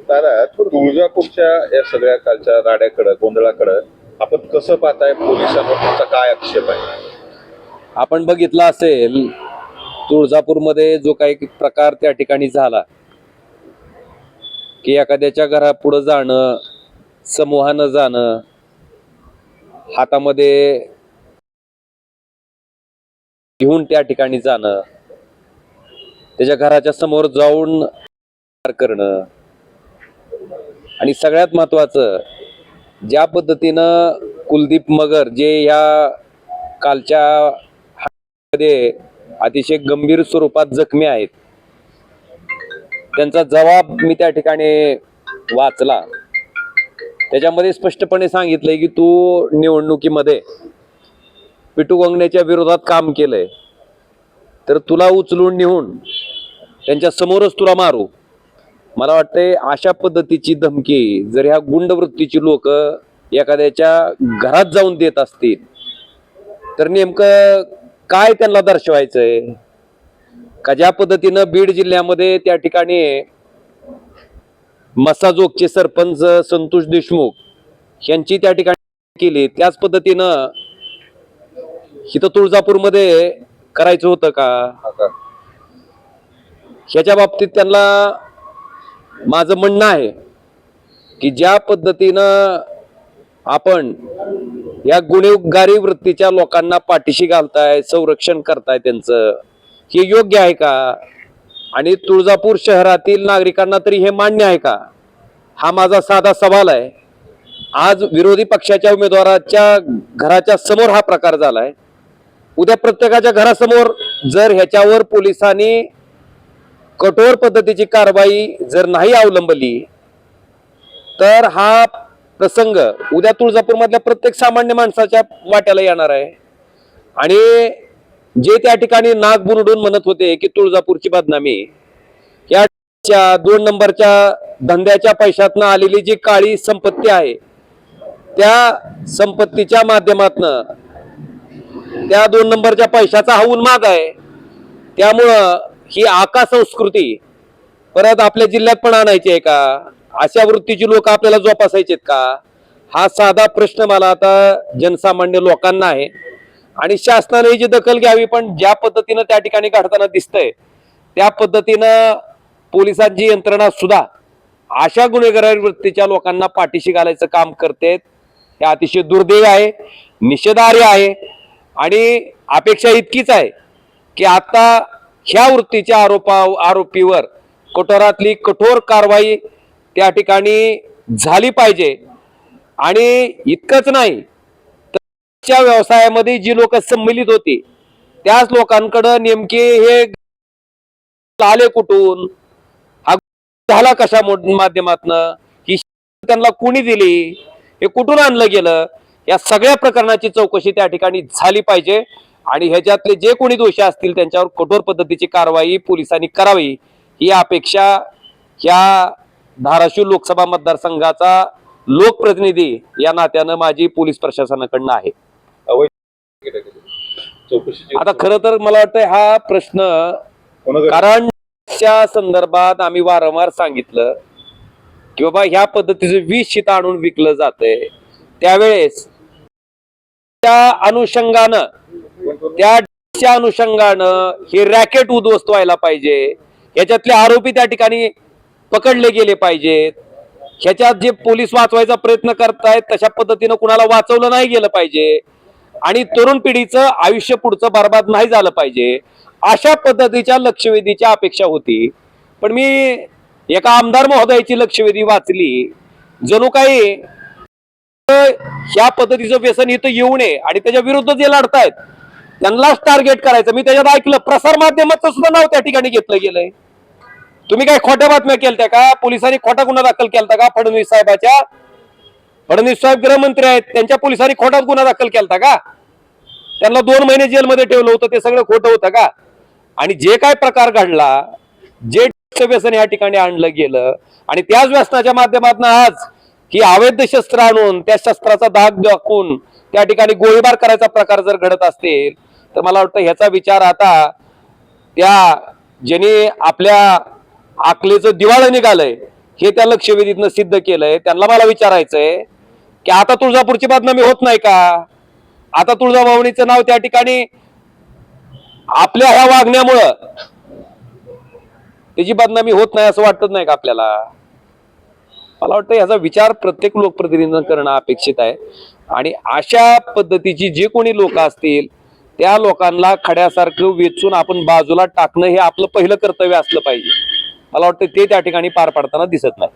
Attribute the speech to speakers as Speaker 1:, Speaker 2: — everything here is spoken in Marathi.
Speaker 1: दादा तुळजापूरच्या या सगळ्या कालच्या राड्याकडं गोंधळाकडं आपण कसं पाहताय? पोलिसांवर तुमचा काय आक्षेप आहे?
Speaker 2: आपण बघितलं असेल तुळजापूरमध्ये जो काही प्रकार त्या ठिकाणी झाला की एखाद्याच्या घरापुढं जाणं, समूहानं जाणं, हातामध्ये घेऊन त्या ठिकाणी जाणं, त्याच्या घराच्या समोर जाऊन करणं आणि सगळ्यात महत्वाचं ज्या पद्धतीनं कुलदीप मगर जे या कालच्या मध्ये अतिशय गंभीर स्वरूपात जखमी आहेत, त्यांचा जबाब मी त्या ठिकाणी वाचला. त्याच्यामध्ये स्पष्टपणे सांगितलंय की तू निवडणुकीमध्ये पिटू गंगण्याच्या विरोधात काम केलंय, तर तुला उचलून नेऊन त्यांच्या समोरच तुला मारू. मला वाटतंय अशा पद्धतीची धमकी जर ह्या गुंडवृत्तीची लोक एखाद्याच्या घरात जाऊन देत असतील तर नेमकं काय त्यांना दर्शवायचंय? का ज्या पद्धतीनं बीड जिल्ह्यामध्ये त्या ठिकाणी मसाजोगचे सरपंच संतोष देशमुख यांची त्या ठिकाणी केली, त्याच पद्धतीनं इथं तुळजापूरमध्ये करायचं होतं का? ह्याच्या बाबतीत त्यांना माझं म्हणणं आहे की ज्या पद्धतीनं आपण या गुन्हेगारी वृत्तीच्या लोकांना पाठीशी घालताय, संरक्षण करताय, त्यांचं हे योग्य आहे का? आणि तुळजापूर शहरातील नागरिकांना तरी हे मान्य आहे का? हा माझा साधा सवाल आहे. आज विरोधी पक्षाच्या उमेदवाराच्या घराच्या समोर हा प्रकार झालाय. उद्या प्रत्येकाच्या घरासमोर जर ह्याच्यावर पोलिसांनी कठोर पद्धतीची कारवाई जर नाही अवलंबली तर हा प्रसंग उद्या तुळजापूर मधल्या प्रत्येक सामान्य माणसाच्या वाट्याला येणार आहे. आणि जे त्या ठिकाणी नाक बुरडून म्हणत होते की तुळजापूरची बदनामी, या 2 नंबरच्या धंद्याच्या पैशातनं आलेली जी काळी संपत्ती आहे, त्या संपत्तीच्या माध्यमातनं त्या 2 नंबरच्या पैशाचा हा उन्माद आहे. त्यामुळं ही आका संस्कृती परत आपल्या जिल्ह्यात पण आणायची आहे का? अशा वृत्तीची लोक आपल्याला जोपासायचेत का? हा साधा प्रश्न मला आता जनसामान्य लोकांना आहे. आणि शासनाने ही जी दखल घ्यावी, पण ज्या पद्धतीनं त्या ठिकाणी घडताना दिसतंय त्या पद्धतीनं पोलिसांची यंत्रणा सुद्धा अशा गुन्हेगारी वृत्तीच्या लोकांना पाठीशी घालायचं काम करते. हे अतिशय दुर्दैव आहे, निषेधार्ह आहे. आणि अपेक्षा इतकीच आहे की आता ह्या वृत्तीच्या आरोपीवर कठोरातली कठोर कारवाई त्या ठिकाणी झाली पाहिजे. आणि इतकंच नाही तर व्यवसायामध्ये जी लोक सम्मिलित होती त्याच लोकांकडे नेमके हे आले कुठून, हा झाला कशा माध्यमातनं, ही त्यांना कोणी दिली, हे कुठून आणलं गेलं, या सगळ्या प्रकरणाची चौकशी त्या ठिकाणी झाली पाहिजे. आणि ह्याच्यातले जे कोणी दोषी असतील त्यांच्यावर कठोर पद्धतीची कारवाई पोलिसांनी करावी, ही अपेक्षा ह्या धाराशिव लोकसभा मतदारसंघाचा लोकप्रतिनिधी या नात्यानं माझी पोलीस प्रशासनाकडनं आहे. आता खरं तर मला वाटतं हा प्रश्न, कारण त्या संदर्भात आम्ही वारंवार सांगितलं की बाबा ह्या पद्धतीचं विष शीत आणून विकलं जातंय, त्यावेळेस त्या अनुषंगानं हे रॅकेट उद्ध्वस्त व्हायला पाहिजे. ह्याच्यातले आरोपी त्या ठिकाणी पकडले गेले पाहिजेत. ह्याच्यात जे पोलीस वाचवायचा प्रयत्न करतायत तशा पद्धतीनं कुणाला वाचवलं नाही गेलं पाहिजे. आणि तरुण पिढीचं आयुष्य पुढचं बर्बाद नाही झालं पाहिजे, अशा पद्धतीच्या लक्षवेधीच्या अपेक्षा होती. पण मी एका आमदार महोदयाची लक्षवेधी वाचली, जणू काही ह्या पद्धतीचं व्यसन इथं येऊ नये आणि त्याच्या विरुद्ध जे लढतायत त्यांनाच टार्गेट करायचं. मी त्याच्यात ऐकलं प्रसार माध्यमाचं सुद्धा नाव त्या ठिकाणी घेतलं गेलंय. तुम्ही काय खोट्या बातम्या केलत्या का? पोलिसांनी खोटा गुन्हा दाखल केलता का फडणवीस साहेबाच्या? फडणवीस साहेब गृहमंत्री आहेत, त्यांच्या पोलिसांनी खोटा गुन्हा दाखल केलता का? त्यांना 2 महिने जेलमध्ये ठेवलं होतं, ते सगळं खोटं होतं का? आणि जे काय प्रकार घडला, जे व्यसन या ठिकाणी आणलं गेलं आणि त्याच व्यसनाच्या माध्यमातून आज ही अवैध शस्त्र आणून त्या शस्त्राचा धाक दाखवून त्या ठिकाणी गोळीबार करायचा प्रकार जर घडत असतील तर मला वाटतं ह्याचा विचार आता त्या ज्यांनी आपल्या आकलेचं दिवाळं निघालंय हे त्या लक्षवेधीतनं सिद्ध केलंय. त्यांना मला विचारायचंय की आता तुळजापूरची बदनामी होत नाही का? आता तुळजाभवानीचं नाव त्या ठिकाणी आपल्या ह्या वागण्यामुळं त्याची बदनामी होत नाही असं वाटत नाही का आपल्याला? मला वाटतं याचा विचार प्रत्येक लोकप्रतिनिधीनं करणं अपेक्षित आहे. आणि अशा पद्धतीची जे कोणी लोक असतील त्या लोकांना खड्यासारखं वेचून आपण बाजूला टाकणं हे आपलं पहिलं कर्तव्य असलं पाहिजे. मला वाटतं ते त्या ठिकाणी पार पाडताना दिसत नाही.